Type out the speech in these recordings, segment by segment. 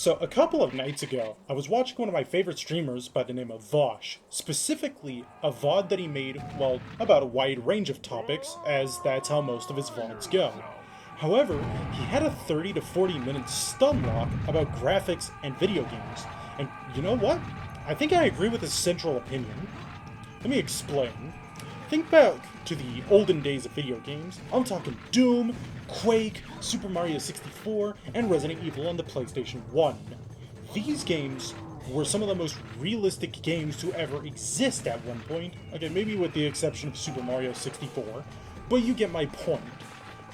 So a couple of nights ago, I was watching one of my favorite streamers by the name of Vosh, specifically a VOD that he made, well, about a wide range of topics, as that's how most of his VODs go. However, he had a 30 to 40 minute stun lock about graphics and video games, and you know what? I think I agree with his central opinion. Let me explain. Think back to the olden days of video games. I'm talking Doom, Quake, Super Mario 64, and Resident Evil on the PlayStation 1. These games were some of the most realistic games to ever exist at one point. Okay, maybe with the exception of Super Mario 64, but you get my point.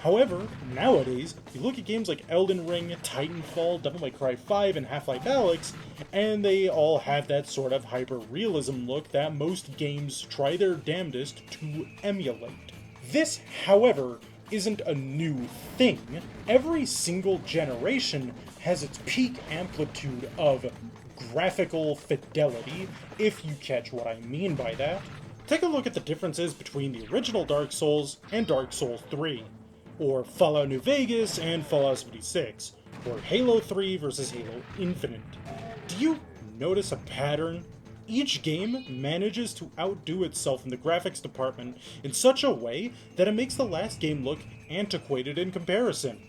However, nowadays, you look at games like Elden Ring, Titanfall, Devil May Cry 5, and Half-Life Alyx, and they all have that sort of hyper-realism look that most games try their damnedest to emulate. This, however, isn't a new thing. Every single generation has its peak amplitude of graphical fidelity, if you catch what I mean by that. Take a look at the differences between the original Dark Souls and Dark Souls 3. Or Fallout New Vegas and Fallout 76, or Halo 3 versus Halo Infinite. Do you notice a pattern? Each game manages to outdo itself in the graphics department in such a way that it makes the last game look antiquated in comparison.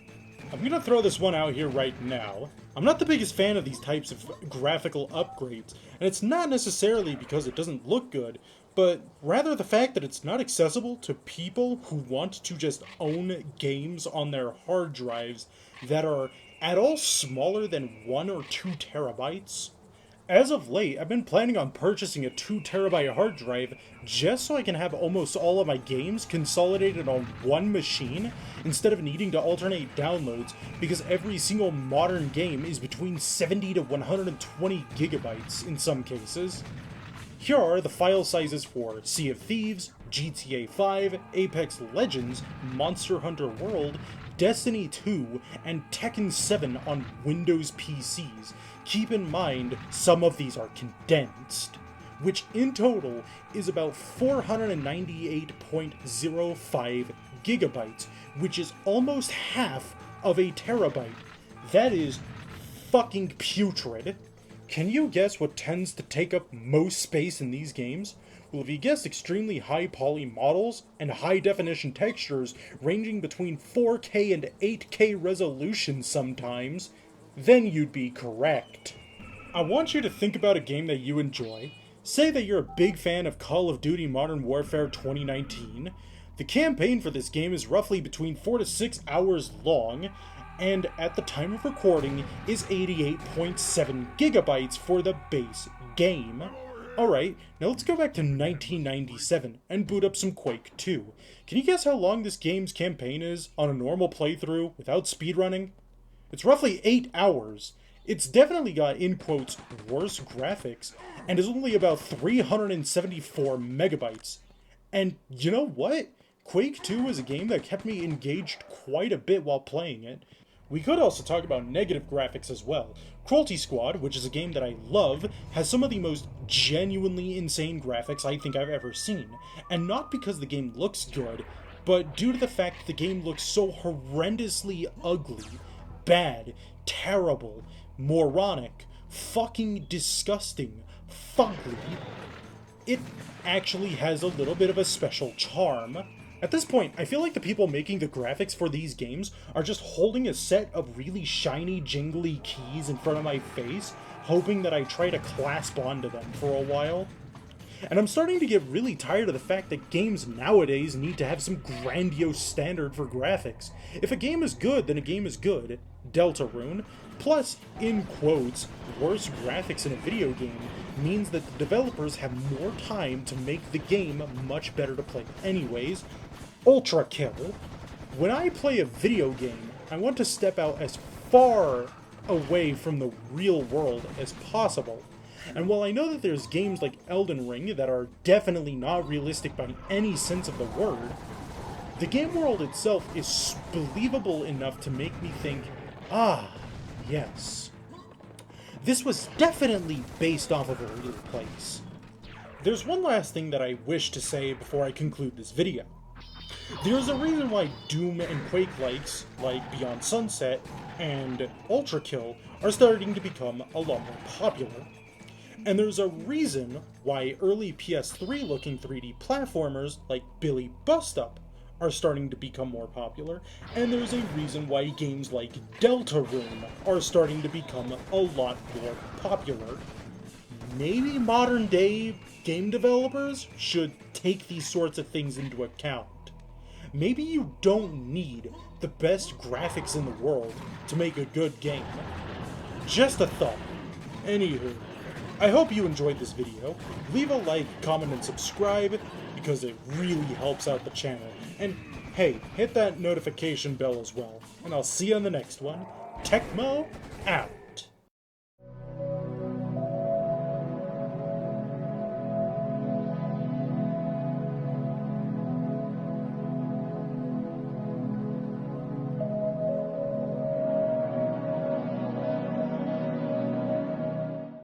I'm gonna throw this one out here right now. I'm not the biggest fan of these types of graphical upgrades, and it's not necessarily because it doesn't look good, but rather the fact that it's not accessible to people who want to just own games on their hard drives that are at all smaller than 1 or 2 terabytes. As of late, I've been planning on purchasing a 2 terabyte hard drive just so I can have almost all of my games consolidated on one machine instead of needing to alternate downloads, because every single modern game is between 70 to 120 gigabytes in some cases. Here are the file sizes for Sea of Thieves, GTA 5, Apex Legends, Monster Hunter World, Destiny 2, and Tekken 7 on Windows PCs. Keep in mind, some of these are condensed, which in total is about 498.05 gigabytes, which is almost half of a terabyte. That is fucking putrid. Can you guess what tends to take up most space in these games? Well, if you guessed extremely high poly models and high definition textures ranging between 4K and 8K resolution sometimes, then you'd be correct. I want you to think about a game that you enjoy. Say that you're a big fan of Call of Duty Modern Warfare 2019. The campaign for this game is roughly between 4 to 6 hours long, and at the time of recording is 88.7 gigabytes for the base game. Alright, now let's go back to 1997 and boot up some Quake 2. Can you guess how long this game's campaign is on a normal playthrough without speedrunning? It's roughly 8 hours. It's definitely got, in quotes, worse graphics, and is only about 374 megabytes. And you know what? Quake 2 is a game that kept me engaged quite a bit while playing it. We could also talk about negative graphics as well. Cruelty Squad, which is a game that I love, has some of the most genuinely insane graphics I think I've ever seen. And not because the game looks good, but due to the fact that the game looks so horrendously ugly, bad, terrible, moronic, fucking disgusting, fugly. It actually has a little bit of a special charm. At this point, I feel like the people making the graphics for these games are just holding a set of really shiny, jingly keys in front of my face, hoping that I try to clasp onto them for a while. And I'm starting to get really tired of the fact that games nowadays need to have some grandiose standard for graphics. If a game is good, then a game is good. Deltarune. Plus, in quotes, worse graphics in a video game means that the developers have more time to make the game much better to play anyways. Ultra Kill. When I play a video game, I want to step out as far away from the real world as possible. And while I know that there's games like Elden Ring that are definitely not realistic by any sense of the word, the game world itself is believable enough to make me think, ah, yes. This was definitely based off of a real place. There's one last thing that I wish to say before I conclude this video. There's a reason why Doom and Quake likes, like Beyond Sunset, and Ultra Kill are starting to become a lot more popular. And there's a reason why early PS3 looking 3D platformers like Billy Bust Up are starting to become more popular, and there's a reason why games like Deltarune are starting to become a lot more popular. Maybe modern day game developers should take these sorts of things into account. Maybe you don't need the best graphics in the world to make a good game. Just a thought. Anywho, I hope you enjoyed this video. Leave a like, comment, and subscribe because it really helps out the channel. And hey, hit that notification bell as well. And I'll see you on the next one. Techmo, out.